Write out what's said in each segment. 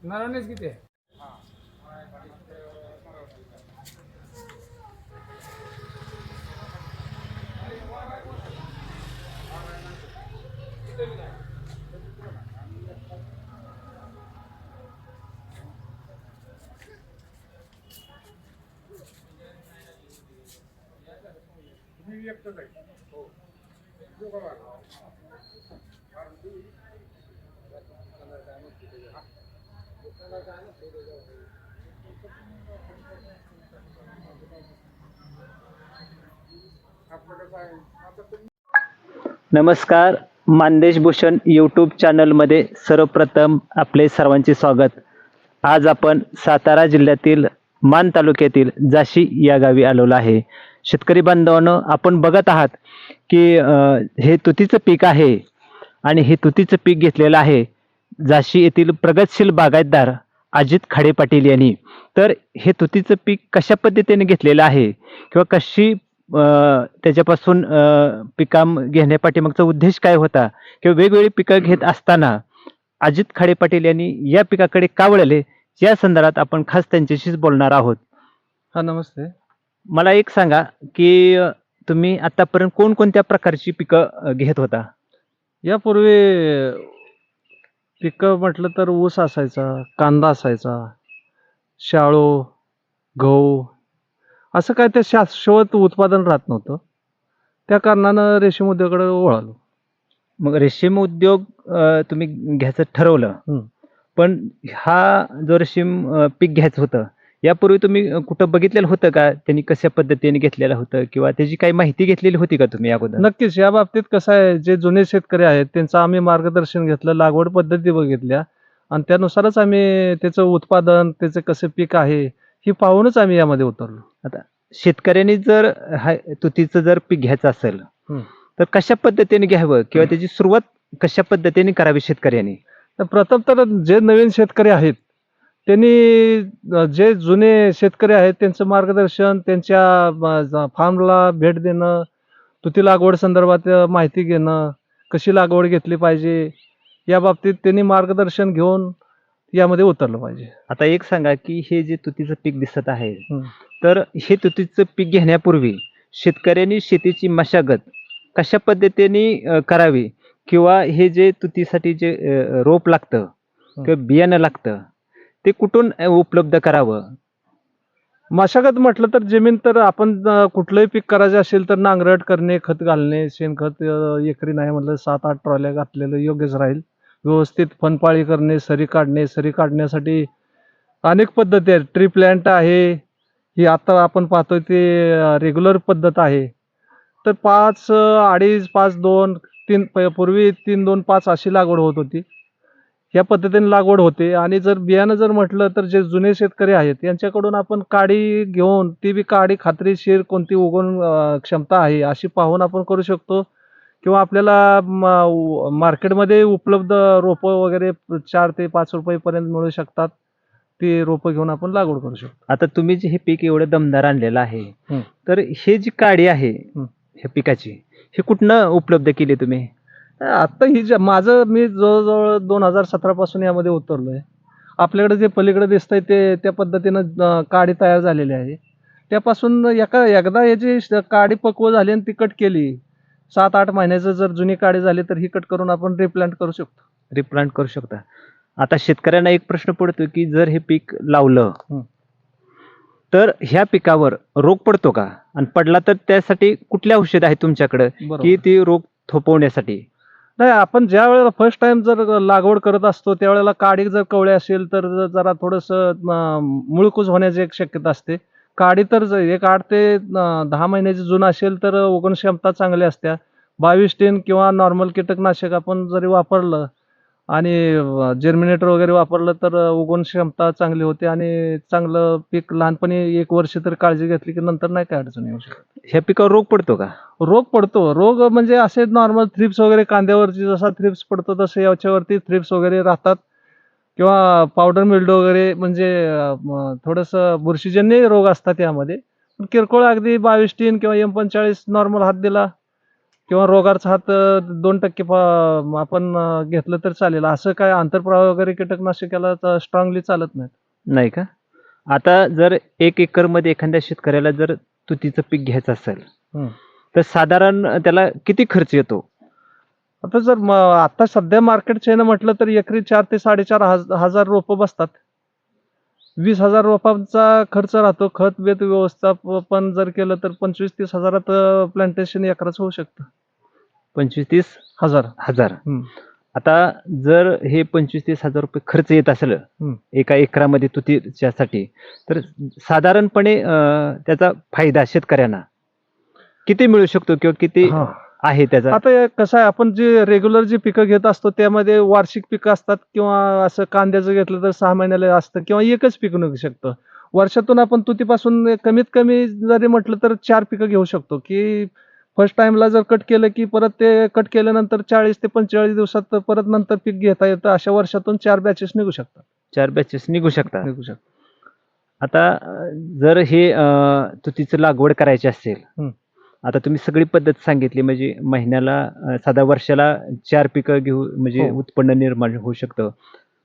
नारायणच किती आहे? नमस्कार, मानदेश भूषण यूट्यूब चॅनलमध्ये सर्वप्रथम आपले सर्वांचे स्वागत. आज आपण सातारा जिल्ह्यातील मान तालुक्यातील जाशी या गावी आलेलो आहे. शेतकरी बांधवांनो, आपण बघत आहात की हे तुतीचं पीक आहे आणि हे तुतीचं पीक घेतलेलं आहे जाशी येथील प्रगतशील बागायतदार अजित खाडे पाटील यांनी. तर हे तुतीचं पीक कशा पद्धतीने घेतलेलं आहे किंवा कशी त्याच्यापासून पिका घेण्यापाठीमागचा उद्देश काय होता किंवा वेगवेगळी पिकं घेत असताना अजित खाडे पाटील यांनी या पिकाकडे का वळले, या संदर्भात आपण खास त्यांच्याशीच बोलणार आहोत. हा, नमस्ते. मला एक सांगा की तुम्ही आतापर्यंत कोणकोणत्या प्रकारची पिकं घेत होता? यापूर्वी पिकं म्हटलं तर ऊस असायचा, कांदा असायचा, शाळू, गहू, असं काय ते शाश्वत उत्पादन राहत नव्हतं. त्या कारणानं रेशीम उद्योगाकडे वळालो. मग रेशीम उद्योग तुम्ही घ्यायचं ठरवलं, पण हा जो रेशीम पीक घ्यायचं होतं यापूर्वी तुम्ही कुठं बघितलेलं होतं का? त्यांनी कशा पद्धतीने घेतलेलं होतं किंवा त्याची काही माहिती घेतलेली होती का तुम्ही अगोदर? नक्कीच या बाबतीत कसं आहे, जे जुने शेतकरी आहेत त्यांचं आम्ही मार्गदर्शन घेतलं, लागवड पद्धती बघितल्या आणि त्यानुसारच आम्ही त्याचं उत्पादन, त्याचं कसं पीक आहे हे पाहूनच आम्ही यामध्ये उतरलो. आता शेतकऱ्यांनी जर हा तुतीचं जर पीक घ्यायचं असेल तर कशा पद्धतीने घ्यावं किंवा त्याची सुरुवात कशा पद्धतीने करावी शेतकऱ्यांनी? तर प्रथम तर जे नवीन शेतकरी आहेत त्यांनी जे जुने शेतकरी आहेत त्यांचं मार्गदर्शन, त्यांच्या फार्मला भेट देणं, तुती लागवड संदर्भात माहिती घेणं, कशी लागवड घेतली पाहिजे या बाबतीत त्यांनी मार्गदर्शन घेऊन यामध्ये उतरलं पाहिजे. आता एक सांगा की हे जे तुतीचं पीक दिसत आहे, तर हे तुतीचं पीक घेण्यापूर्वी शेतकऱ्यांनी शेतीची मशागत कशा पद्धतीने करावी किंवा हे जे तुतीसाठी जे रोप लागतं किंवा बियाणं लागतं ते कुठून उपलब्ध करावं? मशागत म्हटलं तर जमीन तर आपण कुठलंही पीक करायचं असेल तर नांगरट करणे, खत घालणे, शेणखत एकरी नाही म्हटलं 7-8 ट्रॉल्या घातलेलं योग्यच राहील. व्यवस्थित फनपाळी करणे, सरी काढणे, सरी काढण्यासाठी अनेक पद्धती आहेत. ट्री प्लांट आहे, ही आता आपण पाहतोय ते रेग्युलर पद्धत आहे. तर 5 अडीच 5 2 3 पूर्वी 3 2 5 अशी लागवड होत होती. या पद्धतीने लागवड होते. आणि जर बियाणं जर म्हटलं तर जे जुने शेतकरी आहेत यांच्याकडून आपण काडी घेऊन ती बी काडी खात्रीशीर कोणती उगवण क्षमता आहे अशी पाहून आपण करू शकतो. किंवा आपल्याला मार्केटमध्ये उपलब्ध रोपं वगैरे 4 ते 5 रुपयेपर्यंत मिळू शकतात. ती रोपं घेऊन आपण लागवड करू शकतो. आता तुम्ही जे हे पीक एवढं दमदार आणलेलं आहे, तर हे जी काडी आहे ह्या पिकाची, हे कुठनं उपलब्ध केली तुम्ही? आता ही माझं मी जवळजवळ 2017 पासून यामध्ये उतरलोय. आपल्याकडे जे पलीकडे दिसतंय ते त्या पद्धतीनं काडी तयार झालेली आहे. त्यापासून एकदा याची काडी पक्व झाली आणि ती कट केली, 7-8 महिन्याचं जर जुनी काडी झाली तर ही कट करून आपण रिप्लांट करू शकतो. रिप्लांट करू शकता. आता शेतकऱ्यांना एक प्रश्न पडतो की जर हे पीक लावलं तर ह्या पिकावर रोग पडतो का? आणि पडला तर त्यासाठी कुठले औषध आहे तुमच्याकडे की ती रोग थोपवण्यासाठी? नाही, आपण ज्या वेळेला फर्स्ट टाइम जर लागवड करत असतो त्यावेळेला काडी जर कवळे असेल तर जरा थोडंसं मुळकूज होण्याची एक शक्यता असते. काडी तर एक 8 ते 10 महिन्याची जून असेल तर उगवण क्षमता चांगली असते. 22-10 किंवा नॉर्मल कीटकनाशक आपण जरी वापरलं आणि जर्मिनेटर वगैरे वापरलं तर उगवण क्षमता चांगली होते आणि चांगलं पीक लहानपणी 1 वर्ष तर काळजी घेतली की नंतर नाही काय अडचण येऊ शकत. ह्या पिकावर रोग पडतो का? रोग पडतो. रोग म्हणजे असे नॉर्मल थ्रिप्स वगैरे कांद्यावरची जसा थ्रिप्स पडतो तसं याच्यावरती थ्रिप्स वगैरे राहतात किंवा पावडर मिल्डो वगैरे म्हणजे थोडंसं बुरशीजन्य रोग असतात यामध्ये. पण किरकोळ अगदी 22 किंवा M45 नॉर्मल हात दिला किंवा रोगाचा हात 2% आपण घेतलं तर चालेल. असं काय आंतरप्रवाह वगैरे कीटकनाशक याला स्ट्रॉंगली चालत नाहीत. नाही का? आता जर 1 एकर मध्ये एखाद्या शेतकऱ्याला जर तुतीचं पीक घ्यायचं असेल, हं. तर साधारण त्याला किती खर्च येतो? आता जर आता सध्या मार्केट चेन म्हटलं तर एकरी 4 ते 4.5 हजार रोपं बसतात. 20,000 रोपांचा खर्च राहतो. खत-बीत व्यवस्थापन जर केलं तर 25-30 हजारात प्लांटेशन एकराचं होऊ शकतं. 25-30 हजार. हजार. हं. आता जर हे 25-30 हजार रुपये खर्च येत असेल हं. एका एकरामध्ये तुतीच्यासाठी, तर साधारणपणे त्याचा फायदा शेतकऱ्यांना किती मिळू शकतो किंवा किती हां. आहे त्याचा? आता हे कसं आहे, आपण जे रेग्युलर जी पिकं घेत असतो त्यामध्ये वार्षिक पिकं असतात किंवा असं कांद्याचं घेतलं तर 6 महिन्याला असतं किंवा एकच पीक निघू शकतं. वर्षातून आपण तुतीपासून कमीत कमी जरी म्हटलं तर 4 पिकं घेऊ शकतो, की फर्स्ट टाईमला जर कट केलं, की परत ते कट केल्यानंतर 40 ते 45 दिवसात परत नंतर पीक घेता येतं. अशा वर्षातून 4 बॅचेस निघू शकतात. 4 बॅचेस निघू शकतात. निघू शकतात. आता जर हे तुतीचं लागवड करायची असेल, हं. आता तुम्ही सगळी पद्धत सांगितली म्हणजे महिन्याला साधा वर्षाला 4 पिकं घेऊ म्हणजे हो. उत्पन्न निर्माण होऊ शकतं.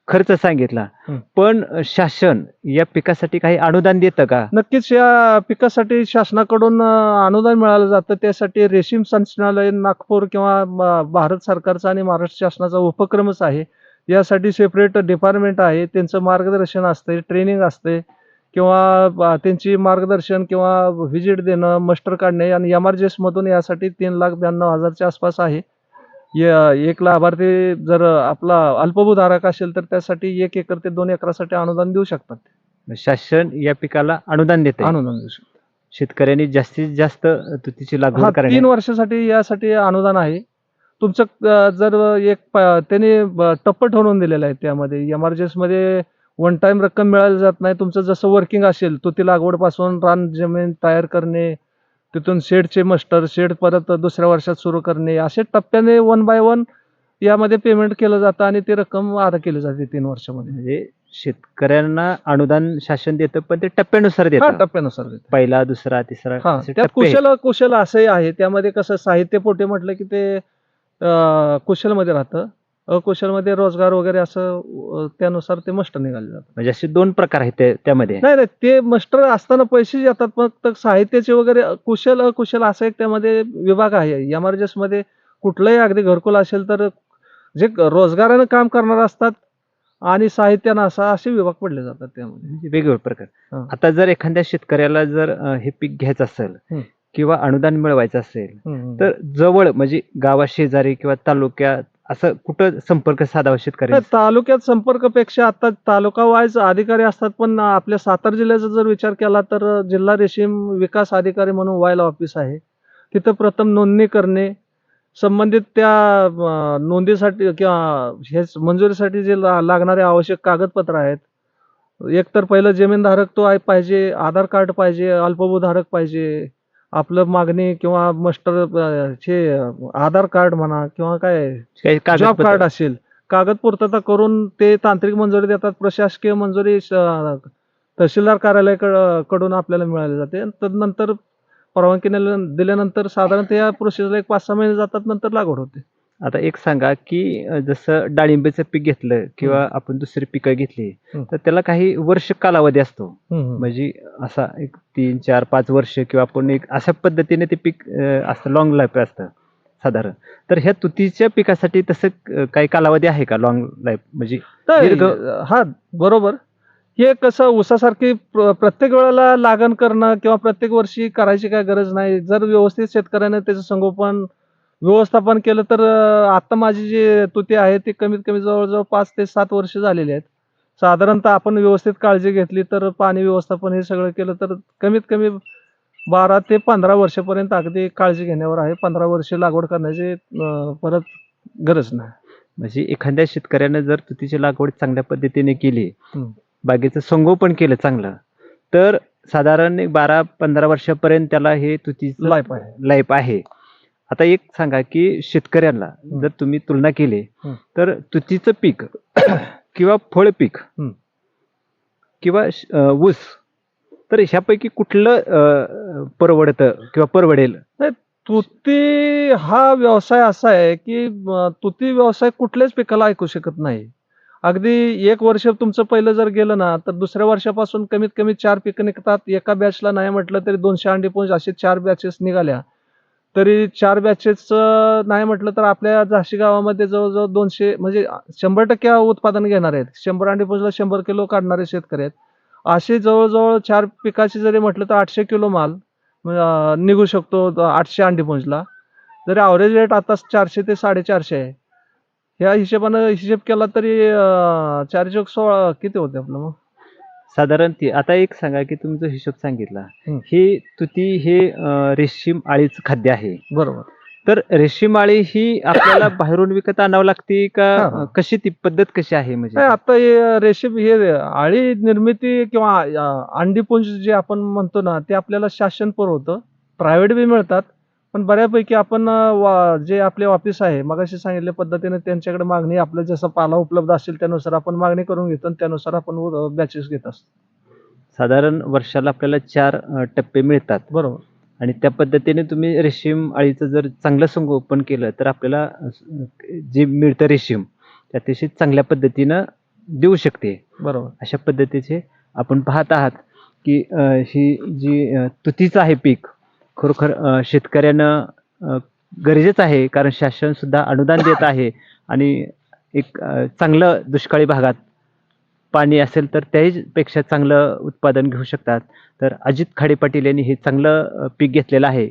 खर्च सांगितला. हं. पण शासन या पिकासाठी काही अनुदान देतं का? नक्कीच या पिकासाठी शासनाकडून अनुदान मिळालं जातं. त्यासाठी रेशीम संचालनालय नागपूर किंवा भारत सरकारचा आणि महाराष्ट्र शासनाचा उपक्रमच आहे. यासाठी सेपरेट डिपार्टमेंट आहे. त्यांचं मार्गदर्शन असते, ट्रेनिंग असते किंवा त्यांची मार्गदर्शन किंवा व्हिजिट देणं, मस्टर काढणे आणि MRGSमधून यासाठी 3,92,000च्या आसपास आहे. एक लाभार्थी जर आपला अल्पभूधारक असेल तर त्यासाठी 1 एकर ते 2 एकरासाठी अनुदान देऊ शकतात. शासन या पिकाला अनुदान देते. अनुदान देऊ शकतात. शेतकऱ्यांनी जास्तीत जास्त तुतीची हा, लागवड 3 करणे. वर्षासाठी यासाठी अनुदान आहे. तुमचं जर त्यांनी टप्पा ठरवून दिलेलं आहे त्यामध्ये. MRGSमध्ये वन टाईम रक्कम मिळाली जात नाही. तुमचं जसं वर्किंग असेल, तुती लागवडपासून रान जमीन तयार करणे, तिथून शेडचे मस्टर, शेड परत दुसऱ्या वर्षात सुरू करणे, असे टप्प्याने 1 बाय 1 यामध्ये पेमेंट केलं जातं आणि ती रक्कम अदा केली जाते 3 वर्षामध्ये. म्हणजे शेतकऱ्यांना अनुदान शासन देतं, पण ते टप्प्यानुसार हा, देतं. टप्प्यानुसार देते. पहिला, दुसरा, तिसरा हा, असे त्यात टप्पे आहेत. कुशल असंही आहे. त्यामध्ये कसं साहित्यपोटी म्हटलं की ते कुशलमध्ये राहतं. अकुशलमध्ये रोजगार वगैरे असं त्यानुसार ते मस्ट निघाले जातात. म्हणजे असे 2 प्रकार आहेत त्यामध्ये. नाही, नाही, ते मस्टर असताना पैसे येतात, फक्त साहित्याचे वगैरे कुशल, अकुशल असा एक त्यामध्ये विभाग आहे. MRGSमध्ये कुठलंही अगदी घरकुल असेल तर जे रोजगारानं काम करणार असतात आणि साहित्यानं असे विभाग पडले जातात त्यामध्ये. म्हणजे वेगवेगळे प्रकार. हां. आता जर एखाद्या शेतकऱ्याला जर हे पीक घ्यायचं असेल हं. किंवा अनुदान मिळवायचं असेल, हं, हं. तर जवळ म्हणजे गावाशेजारी किंवा तालुक्यात असं कुठं संपर्क साधावा शेतकरी? नाही, तालुक्यात संपर्कपेक्षा आता तालुका वाईज अधिकारी असतात, पण आपल्या सातारा जिल्ह्याचा जर विचार केला तर जिल्हा रेशीम विकास अधिकारी म्हणून वायल ऑफिस आहे. तिथं प्रथम नोंदणी करणे, संबंधित त्या नोंदीसाठी किंवा हेच मंजुरीसाठी जे लागणारे आवश्यक कागदपत्र आहेत. एकतर पहिलं जमीनधारक तो पाहिजे, आधार कार्ड पाहिजे, अल्पभूधारक पाहिजे, आपलं मागणी किंवा मस्टर आधार कार्ड म्हणा किंवा काय काही जॉब कागदपत्र? कार्ड असेल, कागद पूर्तता करून ते तांत्रिक मंजुरी देतात. प्रशासकीय मंजुरी तहसीलदार कार्यालयाकडून आपल्याला मिळाली जाते. तदनंतर परवानगी दिल्यानंतर साधारणतः या प्रोसेसला 1-5-6 महिने जातात, नंतर लागवड होते. आता एक सांगा की जसं डाळिंबाचं पीक घेतलं किंवा आपण दुसरी पिकं घेतली, हं. तर त्याला काही वर्ष कालावधी असतो. म्हणजे म्हणजे असा एक 3, 4, 5 वर्ष किंवा आपण एक अशा पद्धतीने ते पीक असतं, लॉंग लाईफ असतं साधारण. तर ह्या तुतीच्या पिकासाठी तसं काही कालावधी आहे का लॉंग लाईफ म्हणजे दीर्घ? हा, बरोबर. हे कसं ऊसासारखी प्रत्येक वेळेला लागण करणं किंवा प्रत्येक वर्षी करायची काय गरज नाही. जर व्यवस्थित शेतकऱ्याने त्याचं संगोपन व्यवस्थापन केलं तर आता माझी जी तुती आहे ती कमीत कमी जवळजवळ 5 ते 7 वर्ष झालेली आहेत. साधारणतः आपण व्यवस्थित काळजी घेतली तर पाणी व्यवस्थापन हे सगळं केलं तर कमीत कमी 12 ते 15 वर्षापर्यंत अगदी काळजी घेण्यावर आहे. 15 वर्ष लागवड करण्याची परत गरज नाही. म्हणजे एखाद्या शेतकऱ्यानं जर तुतीची लागवड चांगल्या पद्धतीने केली, हं. बागेचं संगोपन केलं चांगलं, तर साधारण एक 12-15 वर्षापर्यंत त्याला हे तुतीचं लाईफ आहे. लाईफ आहे. आता एक सांगा की शेतकऱ्यांना जर तुम्ही तुलना केली हं. तर तुतीचं पीक किंवा फळपीक हं. किंवा ऊस, तर ह्यापैकी कुठलं परवडतं किंवा परवडेल? नाही, तुती हा व्यवसाय असा आहे, की तुती व्यवसाय कुठल्याच पिकाला ऐकू शकत नाही. अगदी 1 वर्ष तुमचं पहिलं जर गेलं ना, तर दुसऱ्या वर्षापासून कमीत कमी 4 पिकं निघतात. एका बॅचला नाही म्हटलं तरी 200 अंडीपुंज असे 4 बॅचेस निघाल्या. तरी 4 बॅचेस नाही म्हटलं तर आपल्या झाशी गावामध्ये जवळ-जवळ 200 म्हणजे 100% उत्पादन घेणारे आहेत. 100 अंडीपुंजला 100 किलो काढणारे शेतकरी आहेत. असे जवळ-जवळ 4 पिकाची जरी म्हटलं तर 800 किलो माल निघू शकतो 800 अंडीपुंजला. जरी ॲव्हरेज रेट आता 400 ते 450 आहे. ह्या हिशोबानं हिशेब केला तरी 4 चोक 16 किती होते आपलं मग? साधारण ती आता एक सांगा की तुमचा हिशोब सांगितला. हं. ही तुती हे रेशीम आळीचं खाद्य आहे. बरोबर. तर रेशीम आळी ही आपल्याला बाहेरून विकत आणावं लागते का हां, हां. कशी ती पद्धत कशी आहे म्हणजे? नाही, आता हे रेशीम हे अळी निर्मिती किंवा अंडीपुंज जे आपण म्हणतो ना, ते आपल्याला शासन पुरवतं. प्रायव्हेट बी मिळतात. पण बऱ्यापैकी आपण जे आपले ऑफिस आहे, मगाशी सांगितल्या पद्धतीने त्यांच्याकडे मागणी आपलं जसं पाला उपलब्ध असेल त्यानुसार आपण मागणी करून घेतो आणि त्यानुसार आपण बॅचेस घेत असतो. साधारण वर्षाला आपल्याला 4 टप्पे मिळतात बरोबर. आणि त्या पद्धतीने तुम्ही रेशीम आळीचं जर चांगलं संगोपन केलं तर आपल्याला जे मिळतं रेशीम ते अतिशय चांगल्या पद्धतीनं देऊ शकते. बरोबर. अशा पद्धतीचे आपण पाहत आहात की ही जी तुतीचं आहे पीक खरोखर शेतकऱ्यानं गरजेचं आहे, कारण शासन सुद्धा अनुदान देत आहे आणि एक चांगलं दुष्काळी भागात पाणी असेल तर त्याहीपेक्षा चांगलं उत्पादन घेऊ शकतात. तर अजित खाडे पाटील यांनी हे चांगलं पीक घेतलेलं आहे.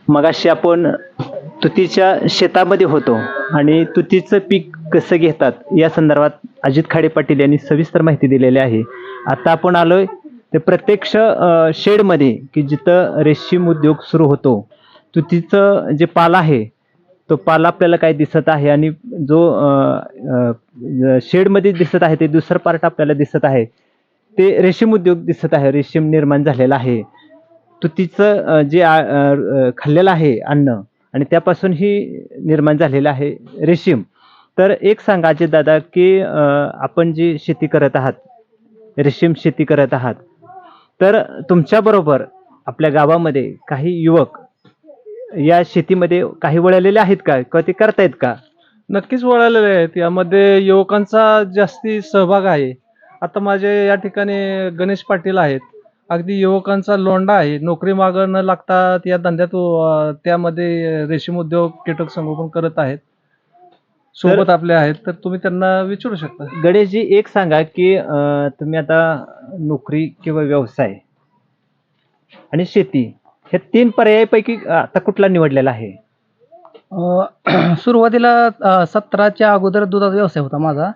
मगाशी आपण तुतीच्या शेतामध्ये होतो आणि तुतीचं पीक कसं घेतात या संदर्भात अजित खाडे पाटील यांनी सविस्तर माहिती दिलेली आहे. आता आपण आलोय ते प्रत्यक्ष शेडमध्ये की जिथं रेशीम उद्योग सुरू होतो. तुतीचं जे पाला आहे तो पाला आपल्याला काय दिसत आहे आणि जो शेडमध्ये दिसत आहे ते दुसरं पार्ट आपल्याला दिसत आहे ते रेशीम उद्योग दिसत आहे. रेशीम निर्माण झालेला आहे. तुतीचं जे खाल्लेलं आहे अन्न आणि त्यापासून ही निर्माण झालेलं आहे रेशीम. तर एक सांगा अजित दादा की आपण जी शेती करत आहात, रेशीम शेती करत आहात, तर तुमच्याबरोबर आपल्या गावामध्ये काही युवक या शेतीमध्ये काही वळलेले आहेत का किंवा ते करतायत का? नक्कीच वळालेले आहेत. यामध्ये युवकांचा जास्ती सहभाग आहे. आता माझे या ठिकाणी गणेश पाटील आहेत. अगदी युवकांचा लोंढा आहे. नोकरी मागं न लागता या धंद्यात त्यामध्ये रेशीम उद्योग, कीटक संगोपन करत आहेत. सोबत आपले आहेत, तर तुम्ही त्यांना विचारू शकता. गणेशजी एक सांगा की तुम्ही आता नोकरी किंवा व्यवसाय आणि शेती ह्या 3 पर्यायापैकी आता कुठला निवडलेला आहे? सुरुवातीला 17च्या अगोदर दुधाचा व्यवसाय होता माझा.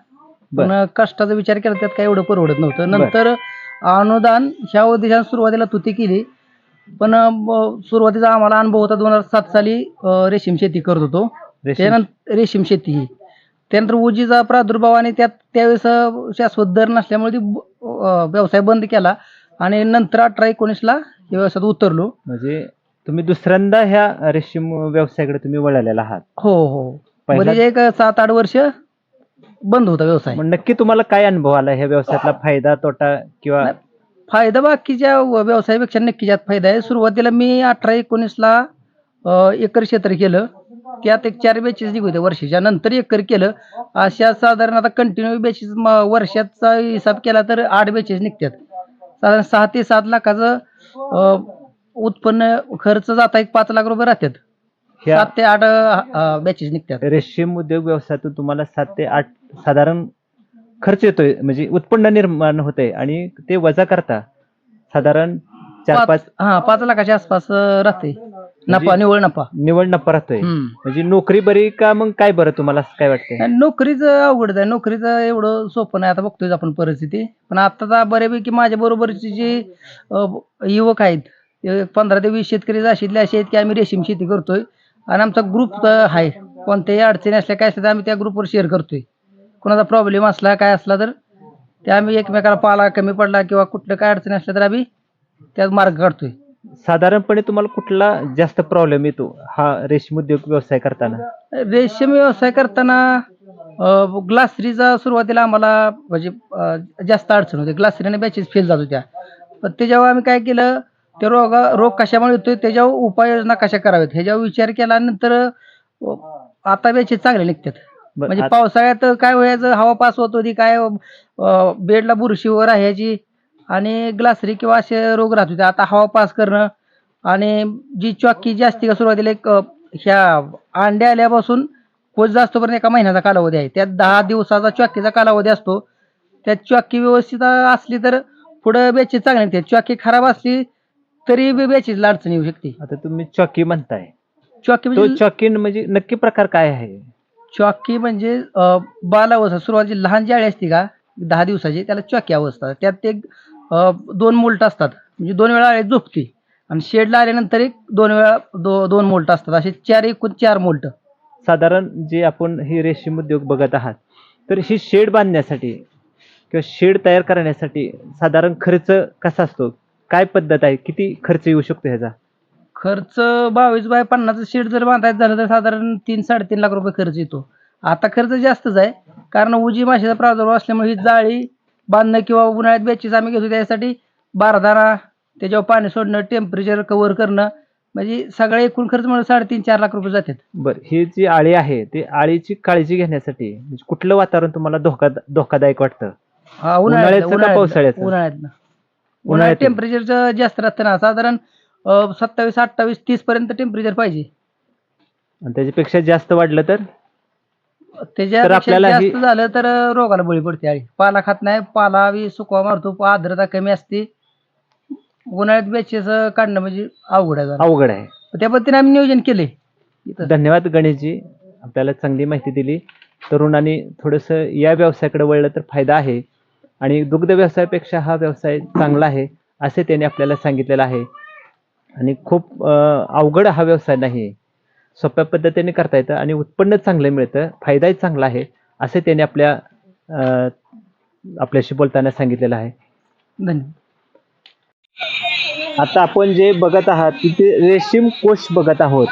पण कष्टाचा विचार केला त्यात काही एवढं परवडत नव्हतं. नंतर अनुदान ह्या उद्देशाने सुरुवातीला तुती केली. पण सुरुवातीचा आम्हाला अनुभव होता 2007 साली रेशीम शेती करत होतो. त्यानंतर रेशीम शेती ही त्यानंतर उजीचा प्रादुर्भाव आणि त्यावेळेस शाश्वत दर नसल्यामुळे ती व्यवसाय बंद केला आणि नंतर 18-19ला या व्यवसायात उतरलो. म्हणजे तुम्ही दुसऱ्यांदा ह्या रेशीम व्यवसायाकडे तुम्ही वळालेला आहात. हो. म्हणजे एक 7-8 वर्ष बंद होता व्यवसाय. मग नक्की तुम्हाला काय अनुभव आला ह्या व्यवसायातला फायदा तोटा किंवा नाही, फायदा बाकीच्या व्यवसायापेक्षा नक्की यात फायदा आहे. सुरुवातीला मी 18-19ला एकर क्षेत्र केलं. त्यात एक 4 बॅचेस निघते वर्षाच्या, नंतर एकर केलं. अशा साधारण आता कंटिन्यू बॅचेस वर्षाचा हिसाब केला तर 8 बॅचेस निघतात. साधारण 6 ते 7 लाखाचं उत्पन्न खर्च जाता एक 5 लाख रुपये राहतात. ह्या 7 ते 8 बॅचेस निघतात. रेशीम उद्योग व्यवसायातून तुम्हाला 7 ते 8 साधारण खर्च येतोय, म्हणजे उत्पन्न निर्माण होतंय आणि ते वजा करता साधारण 4-5 5 लाखाच्या आसपास राहते नफा, निव्वळ नफा. निवड नफा राहतोय. हम्म. म्हणजे नोकरी बरी का मग काय बरं, तुम्हाला काय वाटतंय? आणि नोकरीचं अवघडच आहे. नोकरीचं एवढं सोपं नाही. आता बघतोय आपण परिस्थिती. पण आता बऱ्यापैकी माझ्या बरोबरची जी युवक आहेत, 15 ते 20 शेतकरी असे आहेत की आम्ही रेशीम शेती करतोय आणि आमचा ग्रुप आहे. कोणत्याही अडचणी असल्या काय असल्या तर आम्ही त्या ग्रुपवर शेअर करतोय. कोणाचा प्रॉब्लेम असला काय असला तर ते आम्ही एकमेकाला, पाला कमी पडला किंवा कुठलं काय अडचणी असल्या तर आम्ही त्यात मार्ग काढतोय. साधारणपणे तुम्हाला कुठला जास्त प्रॉब्लेम येतो हा रेशीम उद्योग व्यवसाय करताना? रेशीम व्यवसाय करताना ग्लासरीचा सुरुवातीला आम्हाला म्हणजे जास्त अडचण होती. ग्लासरीने बॅचेस फेल जात होत्या. पण त्याच्यावर आम्ही काय केलं, ते रोग कशामुळे येतोय त्याच्यावर उपाययोजना कशा कराव्यात ह्याच्यावर विचार केला. नंतर आता बॅचेस चांगले निघतात. बरं, म्हणजे पावसाळ्यात काय व्हायचं, हवा पास होत होती, काय बेडला बुरशी वर राहायची आणि ग्लासरी किंवा असे रोग राहत होते. आता हवा पास करणं आणि जी चॉकी जी असते का सुरुवातीला एक ह्या अंड्या आल्यापासून कोच जास्त पर्यंत एका महिन्याचा कालावधी आहे. त्यात 10 दिवसाचा चॉकीचा कालावधी असतो. त्यात चॉकी व्यवस्थित असली तर पुढे बॅचेस चांगले निघतात. चॉकी खराब असली तरी बॅचेसला अडचण येऊ शकते. आता तुम्ही चॉकी म्हणताय, चॉकी तो म्हणजे चॉकी म्हणजे नक्की प्रकार काय आहे? चॉकी म्हणजे बालावस्था सुरुवातीची लहान जी अळी असते का 10 दिवसाची त्याला चॉकी अवस्था. त्यात एक 2 मोल्ट असतात. म्हणजे 2 वेळा अळी झोपते आणि शेडला आल्यानंतर एक 2 वेळा 2 मोल्ट असतात. असे 4 मोल्ट. साधारण जे आपण हे रेशीम उद्योग बघत आहात, तर ही शेड बांधण्यासाठी किंवा शेड तयार करण्यासाठी साधारण खर्च कसा असतो? काय पद्धत आहे? किती खर्च येऊ शकतो ह्याचा? खर्च 22 बाय 50 शेड जर बांधायचं झालं तर साधारण 3-3.5 लाख रुपये खर्च येतो. आता खर्च जास्तच आहे कारण उजी माशाचा प्रादुर्भाव असल्यामुळे ही जाळी बांधणं किंवा उन्हाळ्यात बॅचेस आम्ही घेतो त्यासाठी बारदाना, त्याच्यावर पाणी सोडणं, टेम्परेचर कव्हर करणं, म्हणजे सगळा एकूण खर्च म्हणून 3.5-4 लाख रुपये जातात. बरं, ही जी आळी आहे ते आळीची काळजी घेण्यासाठी म्हणजे कुठलं वातावरण तुम्हाला धोकादायक वाटतं? हा, उन्हाळ्याचं का पावसाळ्याचं? उन्हाळ्यातनं. उन्हाळ्यात उन्हाळ्यात टेम्परेचर जास्त राहतं ना, साधारण 27, 28, 30 पर्यंत टेम्परेचर पाहिजे. आणि त्याच्यापेक्षा जास्त वाढलं तर त्याच्यापेक्षा आपल्याला जास्त झालं तर रोगाला बळी पडते अळी. पाला खात नाही, पाला बी सुकवा मारतो, आर्द्रता कमी असते. उन्हाळ्यात बॅचेस काढणं म्हणजे अवघड आहे जरा. अवघड आहे. त्या पद्धतीने आम्ही नियोजन केले इथं. धन्यवाद गणेशजी, आपल्याला चांगली माहिती दिली. तरुणांनी थोडंसं या व्यवसायाकडे वळलं तर फायदा आहे आणि दुग्ध व्यवसायापेक्षा हा व्यवसाय चांगला आहे असे त्यांनी आपल्याला सांगितलेलं आहे. आणि खूप अवघड हा व्यवसाय नाही, सोप्या पद्धतीने करता येतं आणि उत्पन्न चांगलं मिळतं, फायदाही चांगला आहे असे त्यांनी आपल्याशी बोलताना सांगितलेलं आहे. धन्यवाद. आता आपण जे बघत आहात तिथे रेशीम कोश बघत आहोत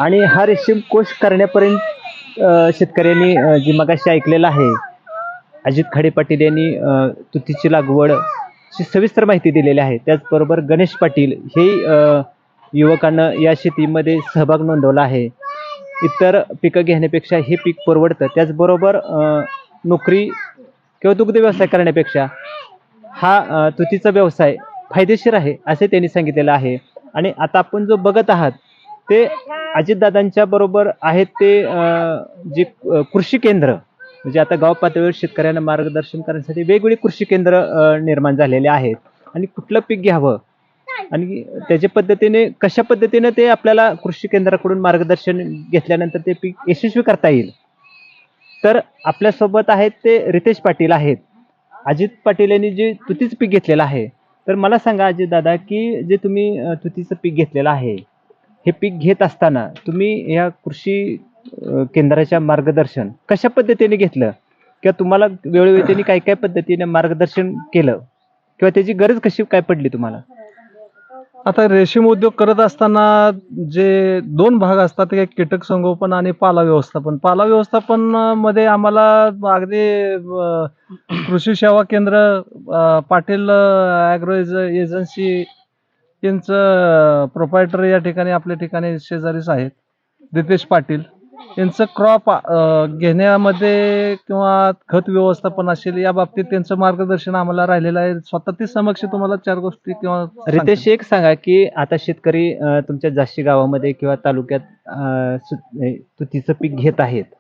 आणि हा रेशीम कोश करण्यापर्यंत शेतकऱ्यांनी जी मगाशी ऐकलेलं आहे, अजित खाडे पाटील यांनी तुतीची लागवड ची सविस्तर माहिती दिलेली आहे. त्याचबरोबर गणेश पाटील हे युवकांना या शेतीमध्ये सहभाग नोंदवला आहे. इतर पिकं घेण्यापेक्षा हे पीक परवडतं. त्याचबरोबर नोकरी किंवा दुग्ध व्यवसाय करण्यापेक्षा हा तुतीचा व्यवसाय फायदेशीर आहे असे त्यांनी सांगितलेलं आहे. आणि आता आपण जो बघत आहात ते अजितदादांच्या बरोबर आहेत ते जे कृषी केंद्र, म्हणजे आता गाव पातळीवर शेतकऱ्यांना मार्गदर्शन करण्यासाठी वेगवेगळे कृषी केंद्र निर्माण झालेले आहेत आणि कुठलं पीक घ्यावं आणि त्याच्या पद्धतीने कशा पद्धतीने ते आपल्याला कृषी केंद्राकडून मार्गदर्शन घेतल्यानंतर ते पीक यशस्वी करता येईल. तर आपल्यासोबत आहेत ते रितेश पाटील आहेत. अजित पाटील यांनी जे तुतीचं पीक घेतलेलं आहे, तर मला सांगा अजित दादा की जे तुम्ही तुतीचं पीक घेतलेलं आहे, हे पीक घेत असताना तुम्ही या कृषी केंद्राच्या मार्गदर्शन कशा पद्धतीने घेतलं किंवा तुम्हाला वेळोवेळी त्यांनी काय पद्धतीने मार्गदर्शन केलं किंवा त्याची गरज कशी काय पडली तुम्हाला? आता रेशीम उद्योग करत असताना जे दोन भाग असतात, एक कीटक संगोपन आणि पाला व्यवस्थापन. पाला व्यवस्थापन मध्ये आम्हाला अगदी कृषी सेवा केंद्र, पाटील ॲग्रो एजन्सी यांचं प्रोप्रायटर या ठिकाणी आपल्या ठिकाणी शेजारीच आहेत, रितेश पाटील यांचं क्रॉप घेण्यामध्ये किंवा खत व्यवस्थापन असेल या बाबतीत त्यांचं मार्गदर्शन आम्हाला राहिलेलं आहे. स्वतः ती समक्ष तुम्हाला 4 गोष्टी किंवा रितेश, एक सांगा की आता शेतकरी तुमच्या जाशी गावामध्ये किंवा तालुक्यात तुतीचं पीक घेत आहेत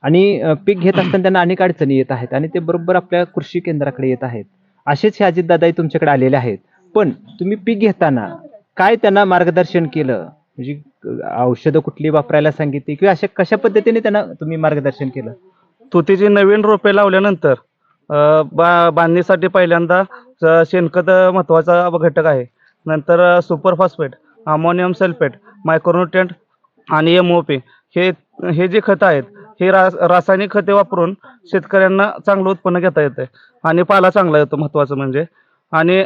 आणि पीक घेत असताना त्यांना अनेक अडचणी येत आहेत आणि ते बरोबर आपल्या कृषी केंद्राकडे येत आहेत. असेच हे अजितदादाही तुमच्याकडे आलेले आहेत. पण तुम्ही पीक घेताना काय त्यांना मार्गदर्शन केलं, म्हणजे औषधं कुठली वापरायला सांगितली किंवा अशा कशा पद्धतीने त्यांना तुम्ही मार्गदर्शन केलं? तुतीची नवीन रोपे लावल्यानंतर बांधणीसाठी पहिल्यांदा शेणखत महत्त्वाचा घटक आहे. नंतर super phosphate, ammonium sulphate, micronutrient आणि MOP हे जे खतं आहेत हे रासायनिक खते वापरून शेतकऱ्यांना चांगलं उत्पन्न घेता येतं आणि पाला चांगला येतो महत्त्वाचं म्हणजे. आणि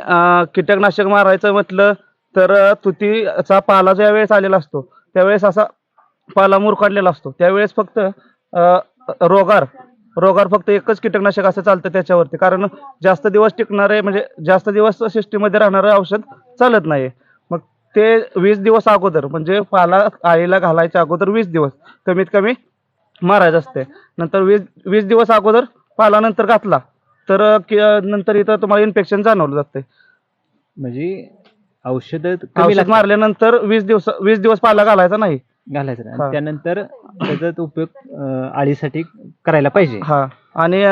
कीटकनाशक मारायचं म्हटलं तर तुतीचा पाला ज्या वेळेस आलेला असतो त्यावेळेस असा पाला मुरकाडलेला असतो, त्यावेळेस फक्त रोगार फक्त एकच कीटकनाशक असं चालतं त्याच्यावरती, कारण जास्त दिवस टिकणारे म्हणजे जास्त दिवस सिस्टीममध्ये राहणारं औषध चालत नाही. मग ते 20 दिवस अगोदर म्हणजे पाला आळीला घालायच्या अगोदर 20 दिवस कमीत कमी मारायचं असते. नंतर 20 दिवस अगोदर पाला नंतर घातला तर नंतर इथं तुम्हाला इन्फेक्शन जाणवलं जाते. म्हणजे औषध औषध मारल्यानंतर 20 दिवस पाला घालायचा नाही, घालायचं नाही. हा. आणि त्यानंतर त्याचा उपयोग आळीसाठी करायला पाहिजे. हा. आणि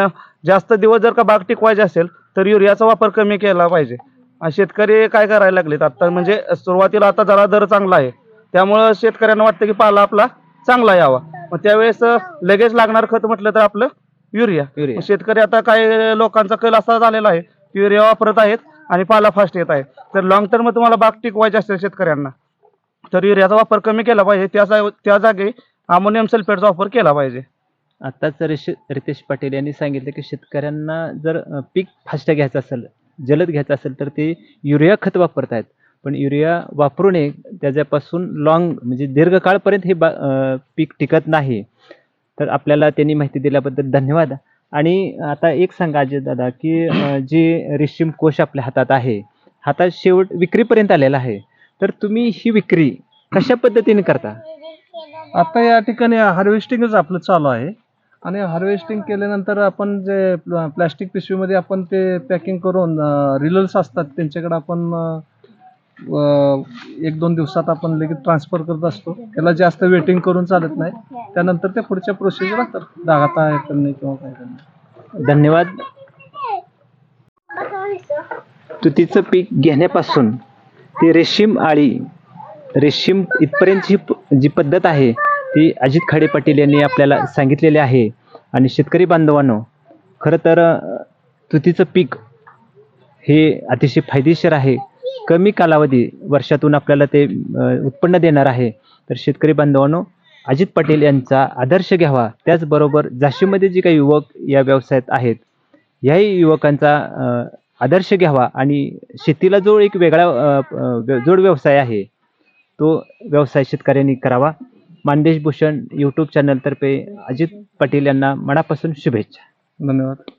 जास्त दिवस जर का बाग टिकवायची असेल तर युरियाचा वापर कमी केला पाहिजे. आणि शेतकरी काय करायला लागलेत आता, म्हणजे सुरुवातीला आता जरा दर चांगला आहे त्यामुळं शेतकऱ्यांना वाटतं की पाला आपला चांगला यावा, मग त्यावेळेस लगेच लागणार खत म्हटलं तर आपलं युरिया. मग शेतकरी आता काही लोकांचा कल असा झालेला आहे की युरिया वापरत आहेत आणि पाला फास्ट येत आहे. तर लॉंग टर्म तुम्हाला बाग टिकवायची असेल शेतकऱ्यांना तर युरियाचा वापर कमी केला पाहिजे, त्या जागी अमोनियम सल्फेटचा वापर केला पाहिजे. आताच रितेश पाटील यांनी सांगितलं की शेतकऱ्यांना जर पीक फास्ट घ्यायचं असेल, जलद घ्यायचं असेल तर ते युरिया खत वापरतायत. पण युरिया वापरू नये, त्याच्यापासून म्हणजे दीर्घकाळपर्यंत हे पीक टिकत नाही. तर आपल्याला त्यांनी माहिती दिल्याबद्दल धन्यवाद. आणि आता एक सांगा अजय दादा की जे रेशीम कोश आपल्या हातात आहे, हातात शेवट विक्रीपर्यंत आलेला आहे, तर तुम्ही ही विक्री कशा पद्धतीने करता? आता या ठिकाणी हार्वेस्टिंगच आपलं चालू आहे आणि हार्वेस्टिंग केल्यानंतर आपण जे प्लॅस्टिक पिशवीमध्ये आपण ते पॅकिंग करून रिलर्स असतात त्यांच्याकडे आपण 1-2 दिवसात आपण लगेच ट्रान्सफर करत असतो. त्याला जास्त वेटिंग करून चालत नाही. त्यानंतर त्या पुढच्या प्रोसिजर असतात, धागा तयार करणे किंवा काय करणे. धन्यवाद. तुतीचं पीक घेण्यापासून ते रेशीम इथपर्यंतची जी पद्धत आहे ती अजित खाडे पाटील यांनी आपल्याला सांगितलेली आहे. आणि शेतकरी बांधवांनो, खरं तर तुतीचं पीक हे अतिशय फायदेशीर आहे. कमी कालावधी, वर्षातून आपल्याला ते उत्पन्न देणार आहे. तर शेतकरी बांधवांनो, अजित पाटील यांचा आदर्श घ्यावा. त्याचबरोबर झाशीमध्ये जे काही युवक या व्यवसायात आहेत, याही युवकांचा आदर्श घ्यावा आणि शेतीला जो एक वेगळा जोड व्यवसाय आहे तो व्यवसाय शेतकऱ्यांनी करावा. मानदेश भूषण यूट्यूब चॅनलतर्फे अजित पाटील यांना मनापासून शुभेच्छा. धन्यवाद.